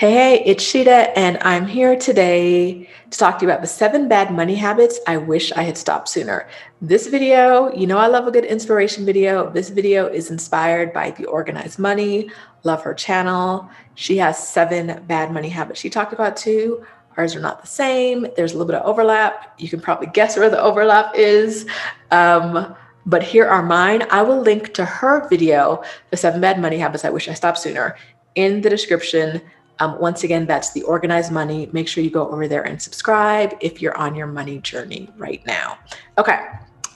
Hey, it's Sheeta, and I'm here today to talk to you about the 7 bad money habits I wish I had stopped sooner. This video, I love a good inspiration video. This video is inspired by The Organized Money. Love her channel. She has 7 bad money habits she talked about too. Ours are not the same. There's a little bit of overlap. You can probably guess where the overlap is. But here are mine. I will link to her video, The 7 Bad Money Habits I Wish I Stopped Sooner, in the description. Once again, that's The Organized Money. Make sure you go over there and subscribe if you're on your money journey right now. Okay,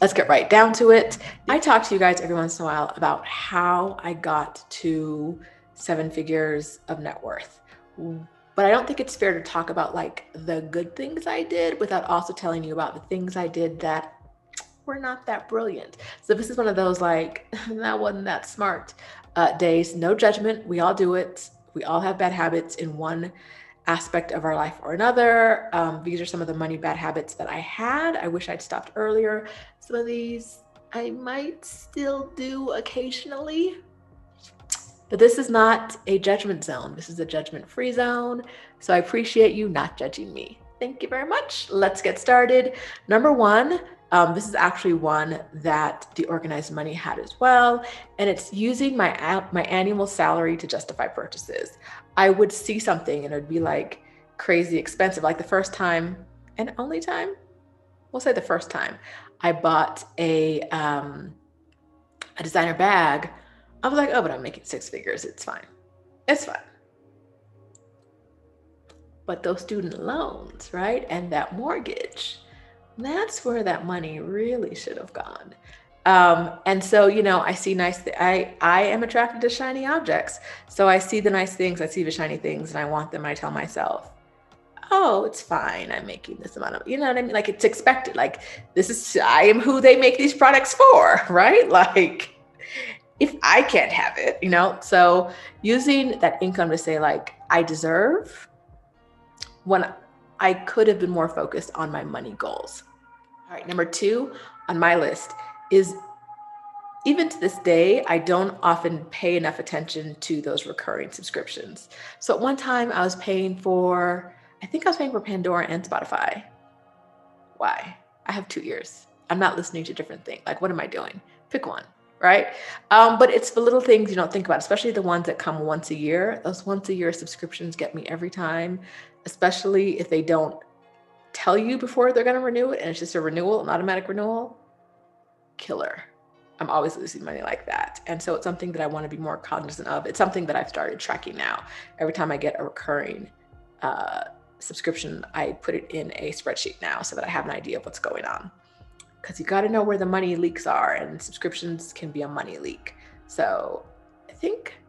let's get right down to it. I talk to you guys every once in a while about how I got to 7 figures of net worth. But I don't think it's fair to talk about like the good things I did without also telling you about the things I did that were not that brilliant. So this is one of those like, that wasn't that smart days. No judgment. We all do it. We all have bad habits in one aspect of our life or another. These are some of the money bad habits that I had. I wish I'd stopped earlier. Some of these I might still do occasionally, but this is not a judgment zone. This is a judgment-free zone. So I appreciate you not judging me. Thank you very much. Let's get started. Number one, this is actually one that The Organized Money had as well, and it's using my annual salary to justify purchases. I would see something and it would be like crazy expensive. Like the first time and only time, we'll say the first time I bought a designer bag, I was like, oh, but I'm making 6 figures. It's fine. It's fine. But those student loans, right? And that mortgage, that's where that money really should have gone. And so, I see nice, I am attracted to shiny objects. So I see the nice things, I see the shiny things, and I want them. And I tell myself, oh, it's fine. I'm making this amount of, you know what I mean? Like it's expected. Like I am who they make these products for, right? Like if I can't have it, So using that income to say like, I deserve, when I could have been more focused on my money goals. All right, number 2 on my list is, even to this day, I don't often pay enough attention to those recurring subscriptions. So at one time I think I was paying for Pandora and Spotify. Why? I have 2 ears. I'm not listening to different things. Like, what am I doing? Pick one, right? But it's the little things you don't think about, especially the ones that come once a year. Those once a year subscriptions get me every time, especially if they don't tell you before they're going to renew it and it's just a renewal, an automatic renewal. Killer. I'm always losing money like that. And so it's something that I want to be more cognizant of. It's something that I've started tracking now. Every time I get a recurring subscription, I put it in a spreadsheet now so that I have an idea of what's going on. Because you got to know where the money leaks are, and subscriptions can be a money leak. So I think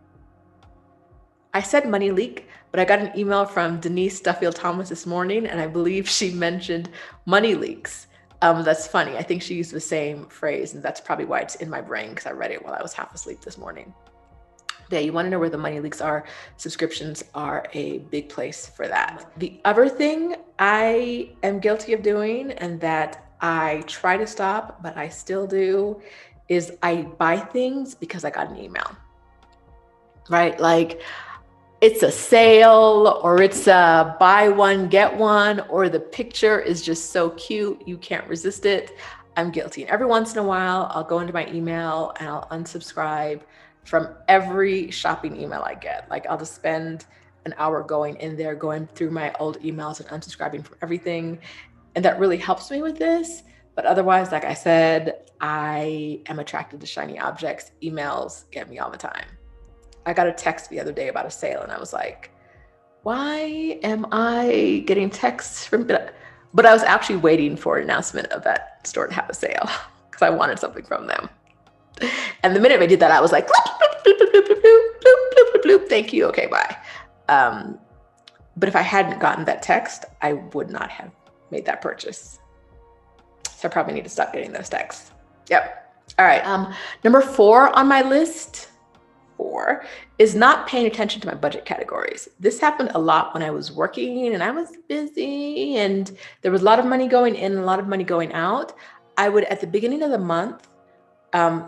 I said money leak, but I got an email from Denise Duffield Thomas this morning, and I believe she mentioned money leaks. That's funny. I think she used the same phrase, and that's probably why it's in my brain, because I read it while I was half asleep this morning. Yeah, you want to know where the money leaks are. Subscriptions are a big place for that. The other thing I am guilty of doing, and that I try to stop, but I still do, is I buy things because I got an email, right? Like it's a sale, or it's a buy one, get one, or the picture is just so cute, you can't resist it. I'm guilty. And every once in a while, I'll go into my email and I'll unsubscribe from every shopping email I get. Like I'll just spend an hour going in there, going through my old emails and unsubscribing from everything. And that really helps me with this. But otherwise, like I said, I am attracted to shiny objects. Emails get me all the time. I got a text the other day about a sale, and I was like, why am I getting texts from, but I was actually waiting for an announcement of that store to have a sale because I wanted something from them. And the minute I did that, I was like, bloop, bloop, bloop, bloop, bloop, bloop, bloop, bloop, bloop, thank you, okay, bye. But if I hadn't gotten that text, I would not have made that purchase. So I probably need to stop getting those texts. Yep. All right. Number 4 on my list, is not paying attention to my budget categories. This happened a lot when I was working and I was busy and there was a lot of money going in and a lot of money going out. I would, at the beginning of the month,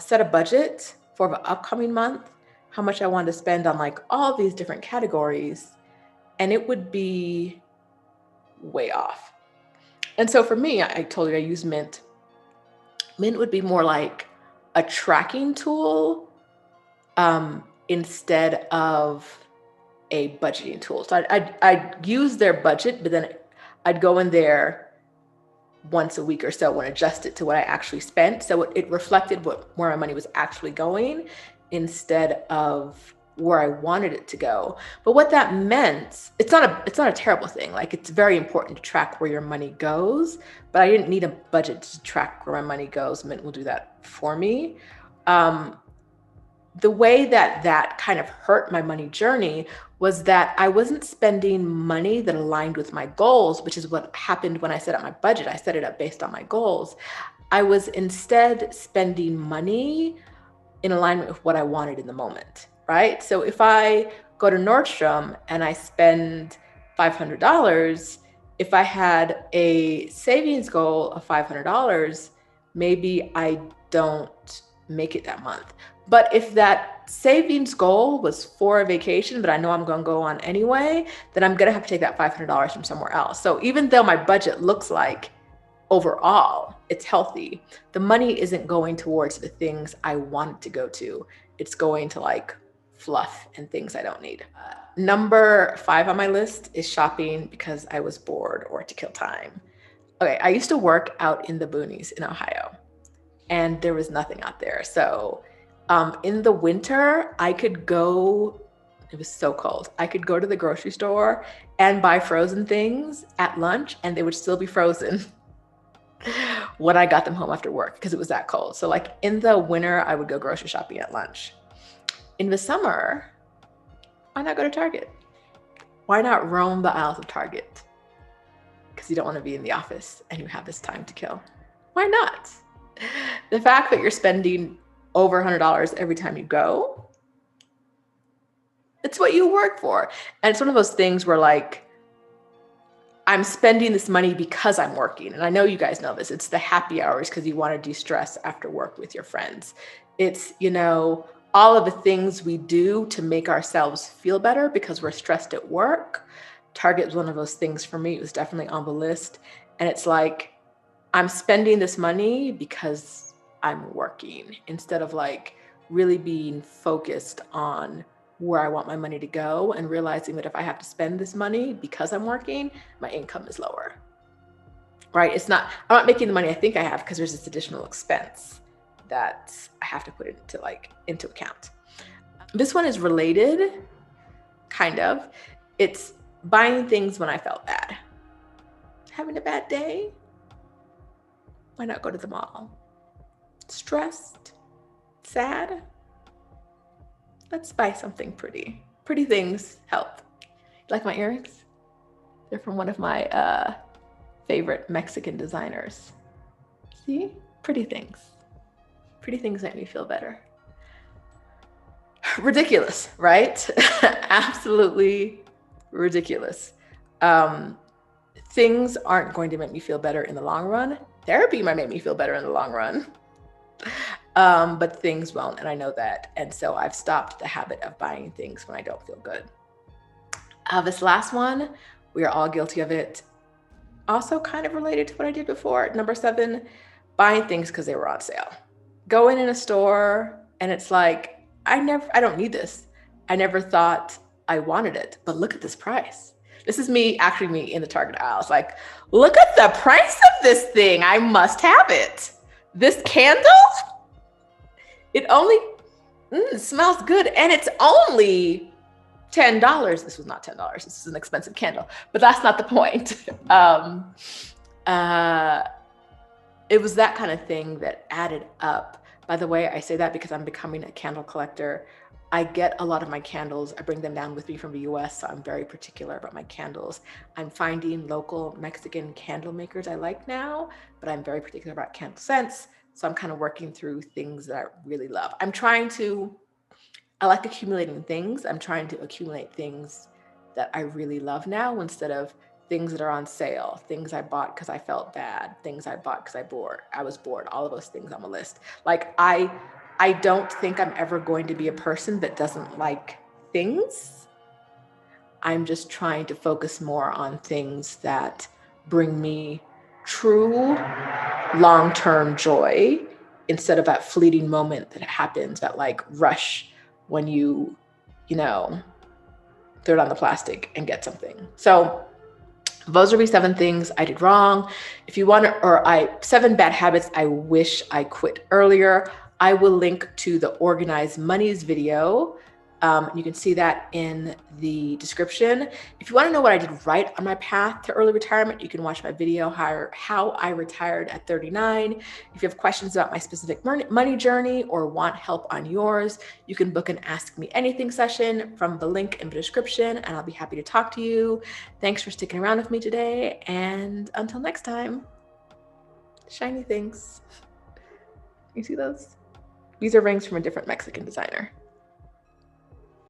set a budget for the upcoming month, how much I wanted to spend on like all these different categories. and it would be way off. And so for me, I told you I use Mint. Mint would be more like a tracking tool instead of a budgeting tool. So I'd use their budget, but then I'd go in there once a week or so and adjust it to what I actually spent. So it reflected where my money was actually going instead of where I wanted it to go. But what that meant, it's not a terrible thing. Like, it's very important to track where your money goes, but I didn't need a budget to track where my money goes. Mint will do that for me. The way that kind of hurt my money journey was that I wasn't spending money that aligned with my goals, which is what happened when I set up my budget. I set it up based on my goals. I was instead spending money in alignment with what I wanted in the moment, right? So if I go to Nordstrom and I spend $500, if I had a savings goal of $500, maybe I don't make it that month. But if that savings goal was for a vacation, but I know I'm going to go on anyway, then I'm going to have to take that $500 from somewhere else. So even though my budget looks like overall it's healthy, the money isn't going towards the things I want it to go to. It's going to like fluff and things I don't need. Number 5 on my list is shopping because I was bored or to kill time. Okay, I used to work out in the boonies in Ohio, and there was nothing out there. So in the winter, I could go, it was so cold. I could go to the grocery store and buy frozen things at lunch, and they would still be frozen when I got them home after work because it was that cold. So like in the winter, I would go grocery shopping at lunch. In the summer, why not go to Target? Why not roam the aisles of Target? Because you don't want to be in the office and you have this time to kill. Why not? The fact that you're spending over $100 every time you go, it's what you work for. And it's one of those things where like, I'm spending this money because I'm working. And I know you guys know this. It's the happy hours because you want to de-stress after work with your friends. It's, all of the things we do to make ourselves feel better because we're stressed at work. Target was one of those things for me. It was definitely on the list. And it's like, I'm spending this money because I'm working instead of like really being focused on where I want my money to go and realizing that if I have to spend this money because I'm working, my income is lower, right? I'm not making the money I think I have because there's this additional expense that I have to put into account. This one is related, kind of. It's buying things when I felt bad. Having a bad day? Why not go to the mall? Stressed? Sad? Let's buy something pretty. Pretty things help. Like my earrings? They're from one of my favorite Mexican designers. See? Pretty things. Pretty things make me feel better. Ridiculous, right? Absolutely ridiculous. Things aren't going to make me feel better in the long run. Therapy might make me feel better in the long run. But things won't, and I know that. And so I've stopped the habit of buying things when I don't feel good. This last one, we are all guilty of it. Also kind of related to what I did before. Number 7, buying things because they were on sale. Going in a store and it's like, I don't need this. I never thought I wanted it, but look at this price. This is me in the Target aisle. It's like, look at the price of this thing. I must have it. This candle, it only smells good. And it's only $10. This was not $10. This is an expensive candle, but that's not the point. It was that kind of thing that added up. By the way, I say that because I'm becoming a candle collector. I get a lot of my candles. I bring them down with me from the US, so I'm very particular about my candles. I'm finding local Mexican candle makers I like now, but I'm very particular about candle scents. So I'm kind of working through things that I really love. I like accumulating things. I'm trying to accumulate things that I really love now instead of things that are on sale, things I bought because I felt bad, things I bought because I was bored, all of those things on the list. Like I don't think I'm ever going to be a person that doesn't like things. I'm just trying to focus more on things that bring me true long-term joy instead of that fleeting moment that happens, that like rush when you know, throw down the plastic and get something. So those would be 7 things I did wrong. If you want to, 7 bad habits I wish I quit earlier. I will link to the Organized Monies video. You can see that in the description. If you want to know what I did right on my path to early retirement, you can watch my video, how I retired at 39. If you have questions about my specific money journey or want help on yours, you can book an Ask Me Anything session from the link in the description, and I'll be happy to talk to you. Thanks for sticking around with me today, and until next time, shiny things. You see those? These are rings from a different Mexican designer.